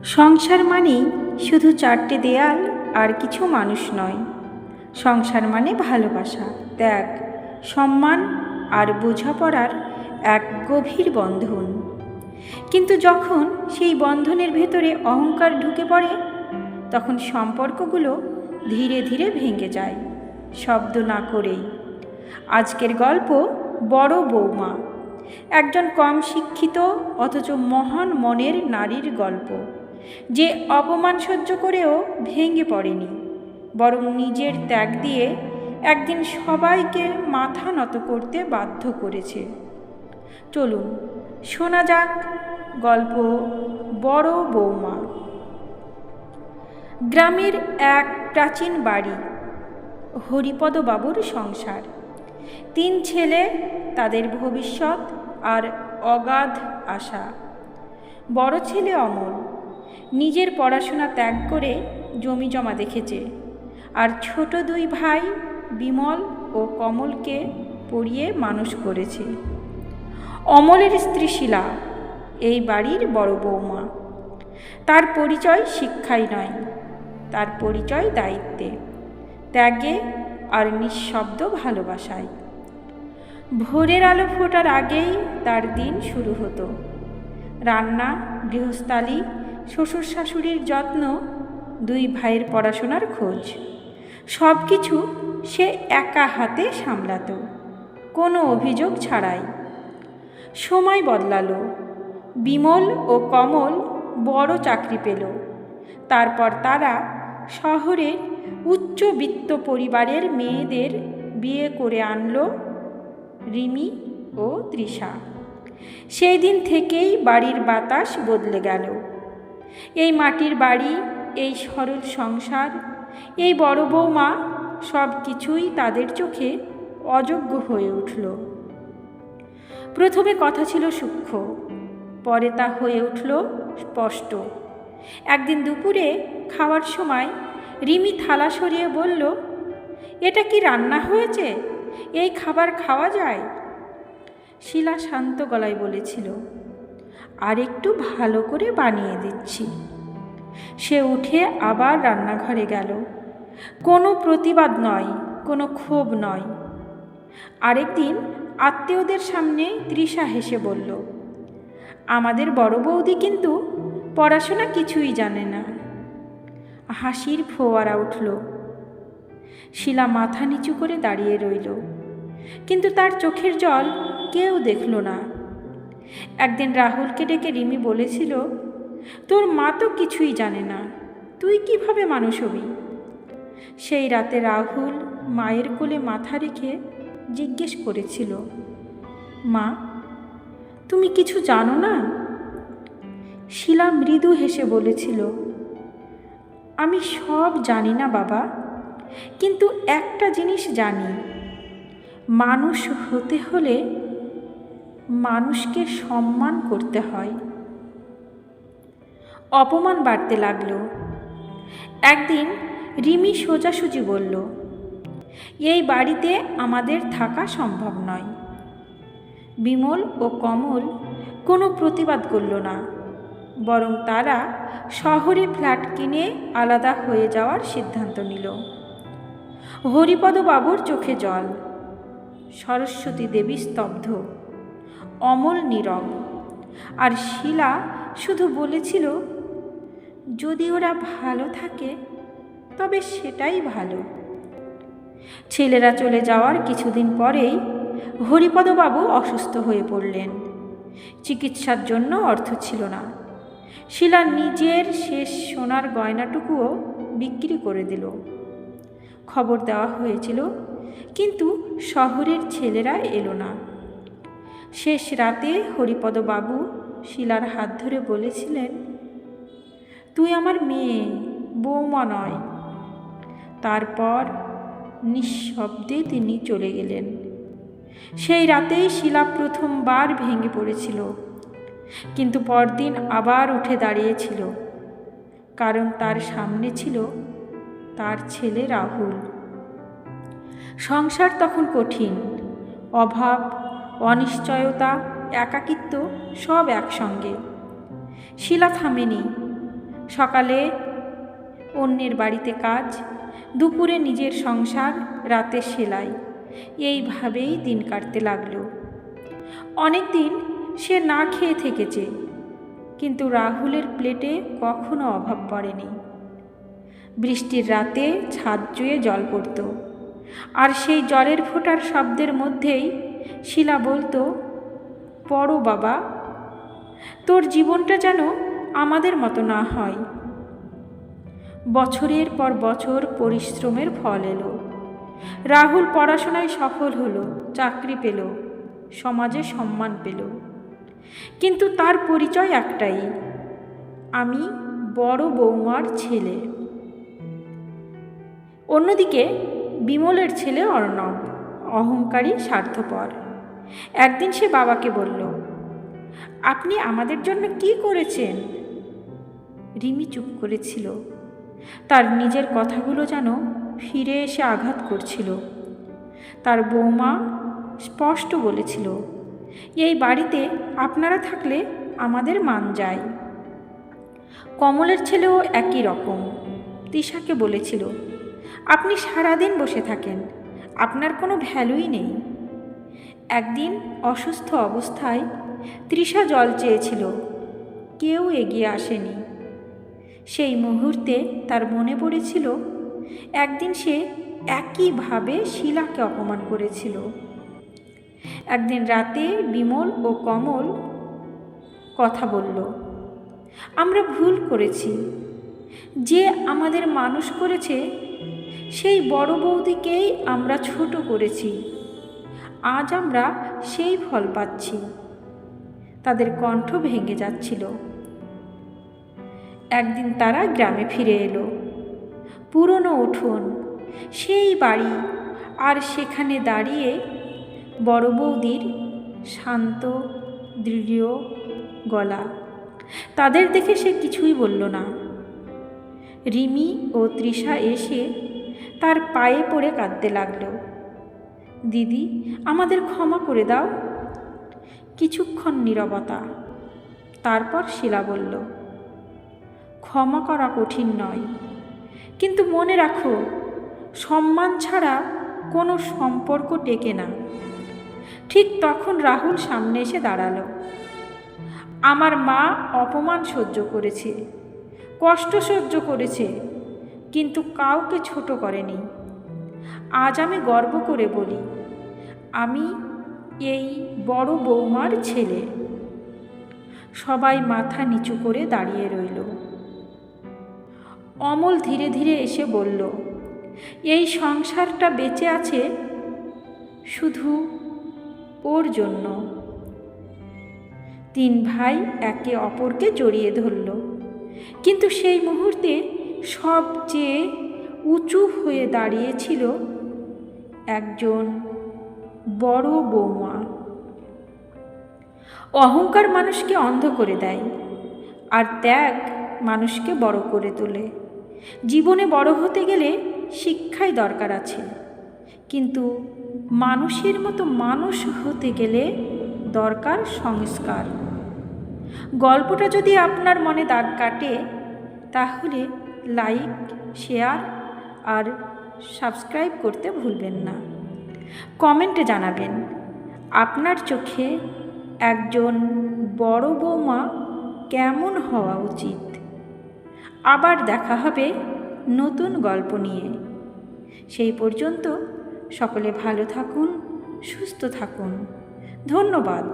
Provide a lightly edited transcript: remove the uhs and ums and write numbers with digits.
সংসার মানেই শুধু চারটে দেয়াল আর কিছু মানুষ নয়। সংসার মানে ভালোবাসা, ত্যাগ, সম্মান আর বোঝাপড়ার এক গভীর বন্ধন। কিন্তু যখন সেই বন্ধনের ভেতরে অহংকার ঢুকে পড়ে, তখন সম্পর্কগুলো ধীরে ধীরে ভেঙে যায়, শব্দ না করেই। আজকের গল্প বড় বৌমা, একজন কম শিক্ষিত অথচ মহান মনের নারীর গল্প, যে অপমান সহ্য করেও ভেঙে পড়েনি, বরং নিজের ত্যাগ দিয়ে একদিন সবাইকে মাথা নত করতে বাধ্য করেছে। চলুন শোনা যাক গল্প বড় বৌমা। গ্রামের এক প্রাচীন বাড়ি, হরিপদ বাবুর সংসার। 3 ছেলে, তাদের ভবিষ্যৎ আর অগাধ আশা। বড় ছেলে অমল নিজের পড়াশোনা ত্যাগ করে জমি জমা দেখেছে, আর ছোট 2 ভাই বিমল ও কমলকে পড়িয়ে মানুষ করেছে। অমলের স্ত্রী শীলা এই বাড়ির বড় বৌমা। তার পরিচয় শিক্ষায় নয়, তার পরিচয় দায়িত্বে, ত্যাগে আর নিঃশব্দ ভালোবাসায়। ভোরের আলো ফোটার আগেই তার দিন শুরু হতো। রান্না, গৃহস্থালি, শ্বশুর শাশুড়ির যত্ন, 2 ভাইয়ের পড়াশোনার খোঁজ, সব কিছু সে একা হাতে সামলাতো, কোনো অভিযোগ ছাড়াই। সময় বদলালো, বিমল ও কমল বড় চাকরি পেল। তারপর তারা শহরের উচ্চবিত্ত পরিবারের মেয়েদের বিয়ে করে আনলো, রিমি ও তৃষা। সেই দিন থেকেই বাড়ির বাতাস বদলে গেল। এই মাটির বাড়ি, এই সরল সংসার, এই বড় বৌমা, সব কিছুই তাদের চোখে অযোগ্য হয়ে উঠল। প্রথমে কথা ছিল সূক্ষ্ম, পরে তা হয়ে উঠল স্পষ্ট। একদিন দুপুরে খাওয়ার সময় রিমি থালা সরিয়ে বলল, এটা কি রান্না হয়েছে? এই খাবার খাওয়া যায়? শীলা শান্ত গলায় বলেছিল, আর একটু ভালো করে বানিয়ে দিচ্ছি। সে উঠে আবার রান্নাঘরে গেল। কোনো প্রতিবাদ নয়, কোনো ক্ষোভ নয়। আরেকদিন আত্মীয়দের সামনে তৃষা হেসে বলল, আমাদের বড় বৌদি কিন্তু পড়াশোনা কিছুই জানে না। হাসির ফোয়ারা উঠল। শীলা মাথা নিচু করে দাঁড়িয়ে রইল, কিন্তু তার চোখের জল কেউ দেখল না। একদিন রাহুলকে ডেকে রিমি বলেছিল, তোর মা তো কিছুই জানে না, তুই কিভাবে মানুষ হবি? সেই রাতে রাহুল মায়ের কোলে মাথা রেখে জিজ্ঞেস করেছিল, মা, তুমি কিছু জানো না? শীলা মৃদু হেসে বলেছিল, আমি সব জানি না বাবা, কিন্তু একটা জিনিস জানি, মানুষ হতে হলে মানুষকে সম্মান করতে হয়। অপমান বাড়তে লাগলো। একদিন রিমি সোজাসুজি বলল, এই বাড়িতে আমাদের থাকা সম্ভব নয়। বিমল ও কমল কোনো প্রতিবাদ করল না, বরং তারা শহরে ফ্ল্যাট কিনে আলাদা হয়ে যাওয়ার সিদ্ধান্ত নিল। হরিপদ বাবুর চোখে জল, সরস্বতী দেবী স্তব্ধ, অমল নীরব, আর শীলা শুধু বলেছিল, যদি ওরা ভালো থাকে তবে সেটাই ভালো। ছেলেরা চলে যাওয়ার কিছুদিন পরেই হরিপদবাবু অসুস্থ হয়ে পড়লেন। চিকিৎসার জন্য অর্থ ছিল না। শীলা নিজের শেষ সোনার গয়নাটুকুও বিক্রি করে দিল। খবর দেওয়া হয়েছিল, কিন্তু শহরের ছেলেরা এলো না। শেষ রাতে হরিপদবাবু শীলার হাত ধরে বলেছিলেন, তুই আমার মেয়ে, বৌমা নয়। তারপর নিঃশব্দে তিনি চলে গেলেন। সেই রাতেই শীলা প্রথমবার ভেঙে পড়েছিল, কিন্তু পরদিন আবার উঠে দাঁড়িয়েছিল, কারণ তার সামনে ছিল তার ছেলে রাহুল। সংসার তখন কঠিন, অভাব, অনিশ্চয়তা, একাকিত্ব সব একসঙ্গে। শীলা থামেনি, সকালে অন্যের বাড়িতে কাজ, দুপুরে নিজের সংসার, রাতে সেলাই, এইভাবেই দিন কাটতে লাগলো। অনেক দিন সে না খেয়ে থেকেছে, কিন্তু রাহুলের প্লেটে কখনো অভাব পড়েনি। বৃষ্টির রাতে ছাদ চুঁয়ে জল পড়ত, আর সেই জলের ফোঁটার শব্দের মধ্যেই শিলা বলতো, পড়ো বাবা, তোর জীবনটা যেন আমাদের মতো না হয়। বছরের পর বছর পরিশ্রমের ফল এলো। রাহুল পড়াশোনায় সফল হলো, চাকরি পেল, সমাজে সম্মান পেল, কিন্তু তার পরিচয় একটাই, আমি বড় বৌমার ছেলে। অন্যদিকে বিমলের ছেলে অর্ণব অহংকারী, স্বার্থপর। একদিন সে বাবাকে বলল, আপনি আমাদের জন্য কি করেছেন? রিমি চুপ করেছিল। তার নিজের কথাগুলো যেন ফিরে এসে আঘাত করছিল। তার বৌমা স্পষ্ট বলেছিল, এই বাড়িতে আপনারা থাকলে আমাদের মান যায়। কমলের ছেলেও একই রকম। তৃষাকে বলেছিল, আপনি সারাদিন বসে থাকেন, আপনার কোনো ভ্যালুই নেই। একদিন অসুস্থ অবস্থায় তৃষা জল চেয়েছিল, কেউ এগিয়ে আসেনি। সেই মুহূর্তে তার মনে পড়েছিল, একদিন সে একইভাবে শিলাকে অপমান করেছিল। একদিন রাতে বিমল ও কমল কথা বলল, আমরা ভুল করেছি। যে আমাদের মানুষ করেছে সেই বড় বৌদিকেই আমরা ছোট করেছি, আজ আমরা সেই ফল পাচ্ছি। তাদের কণ্ঠ ভেঙে যাচ্ছিল। একদিন তারা গ্রামে ফিরে এলো। পুরনো উঠোন, সেই বাড়ি, আর সেখানে দাঁড়িয়ে বড় বৌদির শান্ত দৃঢ় গলা। তাদের দেখে সে কিছুই বলল না। রিমি ও তৃষা এসে তার পায়ে পড়ে কাঁদতে লাগল, দিদি, আমাদের ক্ষমা করে দাও। কিছুক্ষণ নীরবতা। তারপর শিলা বলল, ক্ষমা করা কঠিন নয়, কিন্তু মনে রাখো, সম্মান ছাড়া কোনো সম্পর্ক টেকে না। ঠিক তখন রাহুল সামনে এসে দাঁড়ালো। আমার মা অপমান সহ্য করেছে, কষ্ট সহ্য করেছে, কিন্তু কাউকে ছোট করেনি। আজ আমি গর্ব করে বলি, আমি এই বড় বৌমার ছেলে। সবাই মাথা নিচু করে দাঁড়িয়ে রইল। অমল ধীরে ধীরে এসে বলল, এই সংসারটা বেঁচে আছে শুধু ওর জন্য। তিন ভাই একে অপরকে জড়িয়ে ধরল, কিন্তু সেই মুহূর্তে সবচেয়ে উঁচু হয়ে দাঁড়িয়েছিল একজন বড় বৌমা। অহংকার মানুষকে অন্ধ করে দেয়, আর ত্যাগ মানুষকে বড় করে তোলে। জীবনে বড় হতে গেলে শিক্ষাই দরকার আছে, কিন্তু মানুষের মতো মানুষ হতে গেলে দরকার সংস্কার। গল্পটা যদি আপনার মনে দাগ কাটে, তাহলে লাইক, শেয়ার আর সাবস্ক্রাইব করতে ভুলবেন না। কমেন্টে জানাবেন আপনার চোখে একজন বড় বৌমা কেমন হওয়া উচিত। আবার দেখা হবে নতুন গল্প নিয়ে। সেই পর্যন্ত সকলে ভালো থাকুন, সুস্থ থাকুন। ধন্যবাদ।